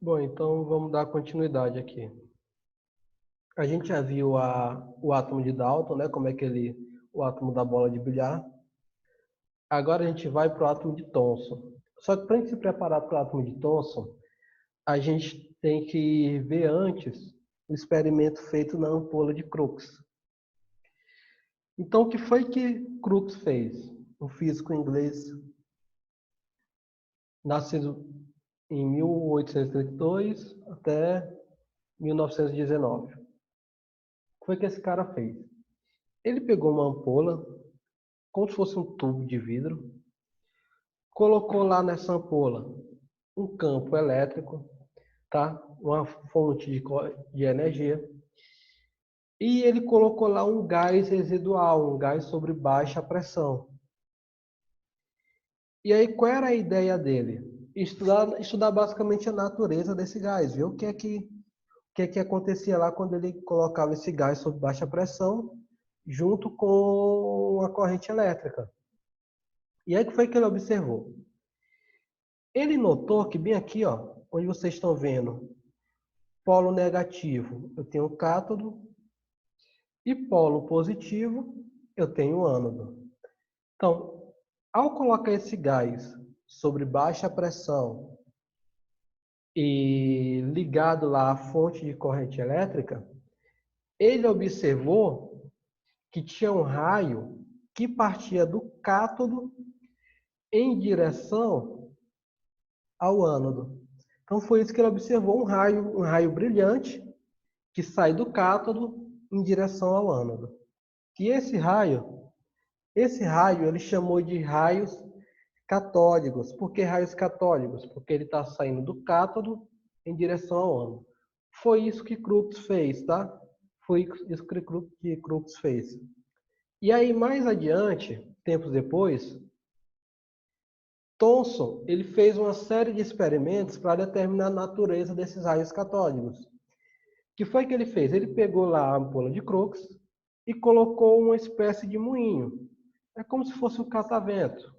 Bom, então vamos dar continuidade aqui. A gente já viu o átomo de Dalton, né? Como é que o átomo da bola de bilhar. Agora a gente vai para o átomo de Thomson. Só que para a gente se preparar para o átomo de Thomson, a gente tem que ver antes o experimento feito na ampola de Crookes. Então, o que foi que Crookes fez? Um físico inglês nascido em 1832 até 1919. O que foi que esse cara fez? Ele pegou uma ampola, como se fosse um tubo de vidro, colocou lá nessa ampola um campo elétrico, tá? Uma fonte de energia, e ele colocou lá um gás residual, um gás sobre baixa pressão. E aí, qual era a ideia dele? Estudar basicamente a natureza desse gás, ver o que é que acontecia lá quando ele colocava esse gás sob baixa pressão junto com a corrente elétrica. E aí, o que foi que ele observou? Ele notou que bem aqui, ó, onde vocês estão vendo, polo negativo, eu tenho cátodo, e polo positivo, eu tenho ânodo. Então, ao colocar esse gás sobre baixa pressão e ligado lá à fonte de corrente elétrica, ele observou que tinha um raio que partia do cátodo em direção ao ânodo. Então foi isso que ele observou, um raio brilhante que sai do cátodo em direção ao ânodo. E esse raio ele chamou de raios catódicos. Por que raios catódicos? Porque ele está saindo do cátodo em direção ao ânodo. Foi isso que Crookes fez, tá? Foi isso que Crookes fez. E aí, mais adiante, tempos depois, Thomson ele fez uma série de experimentos para determinar a natureza desses raios catódicos. O que foi que ele fez? Ele pegou lá a ampola de Crookes e colocou uma espécie de moinho. É como se fosse um catavento.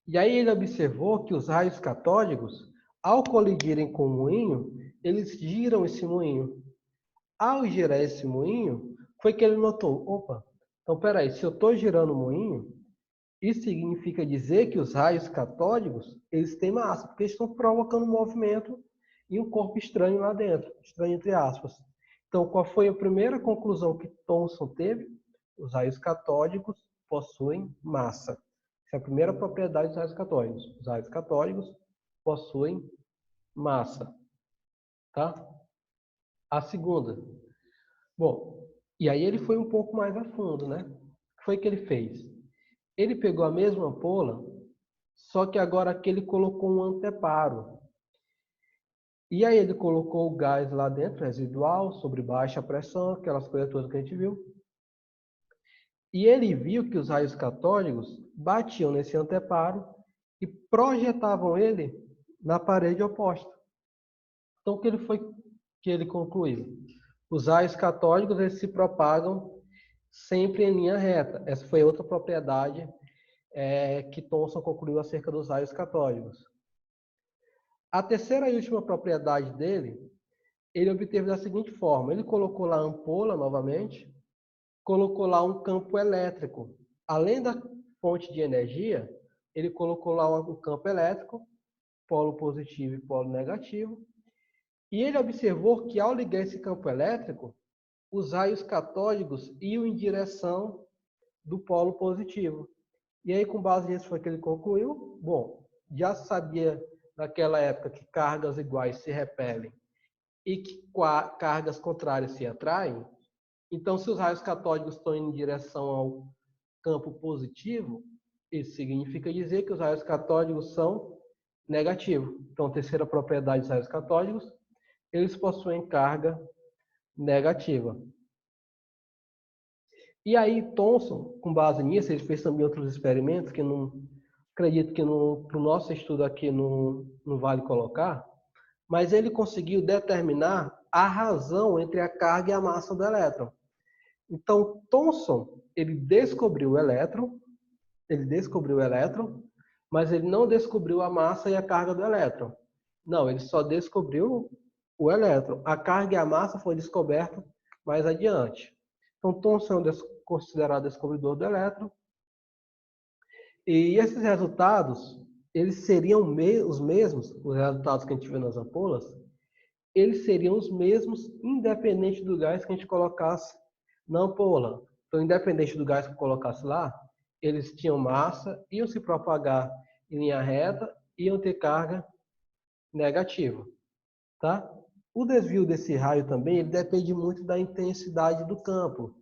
E aí ele observou que os raios catódicos, ao colidirem com o moinho, eles giram esse moinho. Ao girar esse moinho, foi que ele notou, opa, então peraí, se eu estou girando o moinho, isso significa dizer que os raios catódicos, eles têm massa, porque eles estão provocando movimento em um corpo estranho lá dentro, estranho entre aspas. Então, qual foi a primeira conclusão que Thomson teve? Os raios catódicos possuem massa. Essa é a primeira propriedade dos raios catódicos. Os raios catódicos possuem massa. Tá? A segunda. Bom, e aí ele foi um pouco mais a fundo, né? O que foi que ele fez? Ele pegou a mesma ampola, só que agora aqui ele colocou um anteparo. E aí ele colocou o gás lá dentro, residual, sobre baixa pressão, aquelas coisas todas que a gente viu. E ele viu que os raios catódicos batiam nesse anteparo e projetavam ele na parede oposta. Então, o que ele concluiu? Os raios catódicos eles se propagam sempre em linha reta. Essa foi outra propriedade que Thomson concluiu acerca dos raios catódicos. A terceira e última propriedade dele, ele obteve da seguinte forma. Ele colocou lá a ampola novamente, colocou lá um campo elétrico. Além da fonte de energia, ele colocou lá um campo elétrico, polo positivo e polo negativo. E ele observou que ao ligar esse campo elétrico, os raios catódicos iam em direção do polo positivo. E aí, com base nisso, foi que ele concluiu, bom, já sabia naquela época que cargas iguais se repelem e que cargas contrárias se atraem. Então, se os raios catódicos estão indo em direção ao campo positivo, isso significa dizer que os raios catódicos são negativos. Então, a terceira propriedade dos raios catódicos, eles possuem carga negativa. E aí, Thomson, com base nisso, ele fez também outros experimentos que não acredito que para o nosso estudo aqui não vale colocar, mas ele conseguiu determinar a razão entre a carga e a massa do elétron. Então, Thomson, ele descobriu o elétron, mas ele não descobriu a massa e a carga do elétron. Não, ele só descobriu o elétron. A carga e a massa foi descoberta mais adiante. Então, Thomson é considerado descobridor do elétron. E esses resultados, eles seriam os mesmos, os resultados que a gente vê nas ampolas, eles seriam os mesmos independente do gás que a gente colocasse na ampola. Então, independente do gás que colocasse lá, eles tinham massa, iam se propagar em linha reta, iam ter carga negativa, tá? O desvio desse raio também, ele depende muito da intensidade do campo.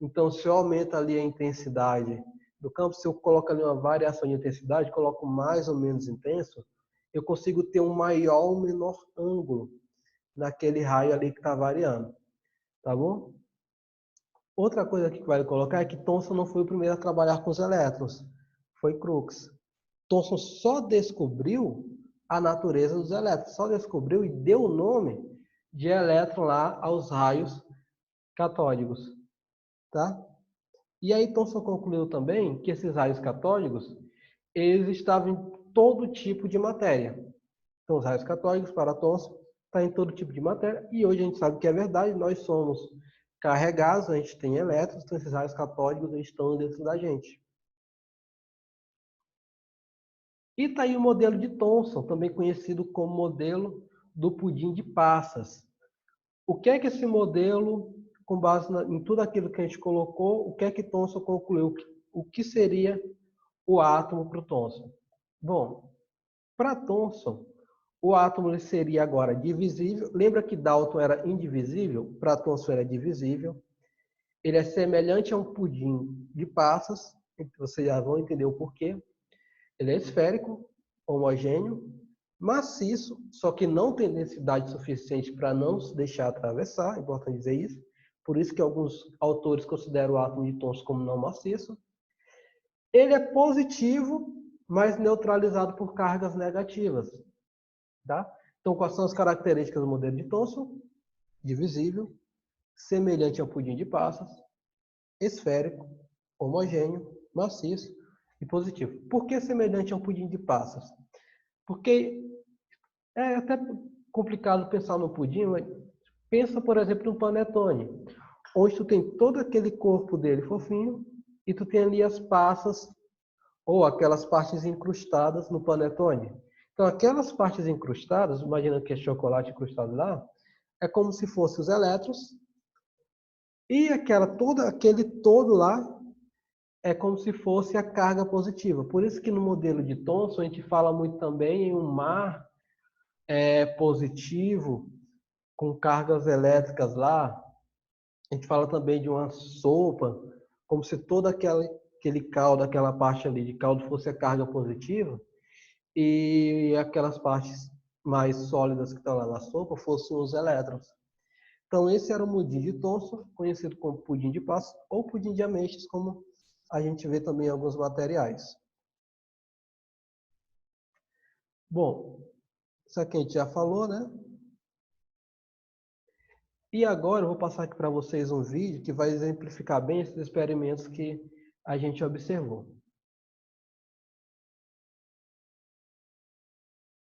Então, se eu aumento ali a intensidade do campo, se eu coloco ali uma variação de intensidade, coloco mais ou menos intenso, eu consigo ter um maior ou menor ângulo naquele raio ali que está variando, tá bom? Outra coisa que vale colocar é que Thomson não foi o primeiro a trabalhar com os elétrons, foi Crookes. Thomson só descobriu a natureza dos elétrons, só descobriu e deu o nome de elétron lá aos raios catódicos, tá? E aí Thomson concluiu também que esses raios catódicos, eles estavam em todo tipo de matéria. Então, os raios catódicos, para Thomson, está em todo tipo de matéria. E hoje a gente sabe que é verdade, nós somos carregados, a gente tem elétrons, então esses raios catódicos estão dentro da gente. E está aí o modelo de Thomson, também conhecido como modelo do pudim de passas. O que é que esse modelo, com base em tudo aquilo que a gente colocou, o que é que Thomson concluiu? O que seria o átomo para o Thomson? Bom, para Thomson, o átomo ele seria agora divisível. Lembra que Dalton era indivisível? Para Thomson era divisível. Ele é semelhante a um pudim de passas. Vocês já vão entender o porquê. Ele é esférico, homogêneo, maciço, só que não tem densidade suficiente para não se deixar atravessar. É importante dizer isso. Por isso que alguns autores consideram o átomo de Thomson como não maciço. Ele é positivo, mas neutralizado por cargas negativas. Tá? Então, quais são as características do modelo de Thomson? Divisível, semelhante ao pudim de passas, esférico, homogêneo, maciço e positivo. Por que semelhante ao pudim de passas? Porque é até complicado pensar no pudim, mas pensa, por exemplo, no panetone, onde tu tem todo aquele corpo dele fofinho e tu tem ali as passas ou aquelas partes incrustadas no panetone. Então, aquelas partes incrustadas, imagina que é chocolate incrustado lá, é como se fossem os elétrons, e aquele todo lá é como se fosse a carga positiva. Por isso que no modelo de Thomson a gente fala muito também em um mar positivo com cargas elétricas lá. A gente fala também de uma sopa, como se todo aquele caldo, aquela parte ali de caldo fosse a carga positiva. E aquelas partes mais sólidas que estão lá na sopa fossem os elétrons. Então, esse era o pudim de Thomson, conhecido como pudim de passas ou pudim de ameixas, como a gente vê também em alguns materiais. Bom, isso aqui a gente já falou, né? E agora eu vou passar aqui para vocês um vídeo que vai exemplificar bem esses experimentos que a gente observou.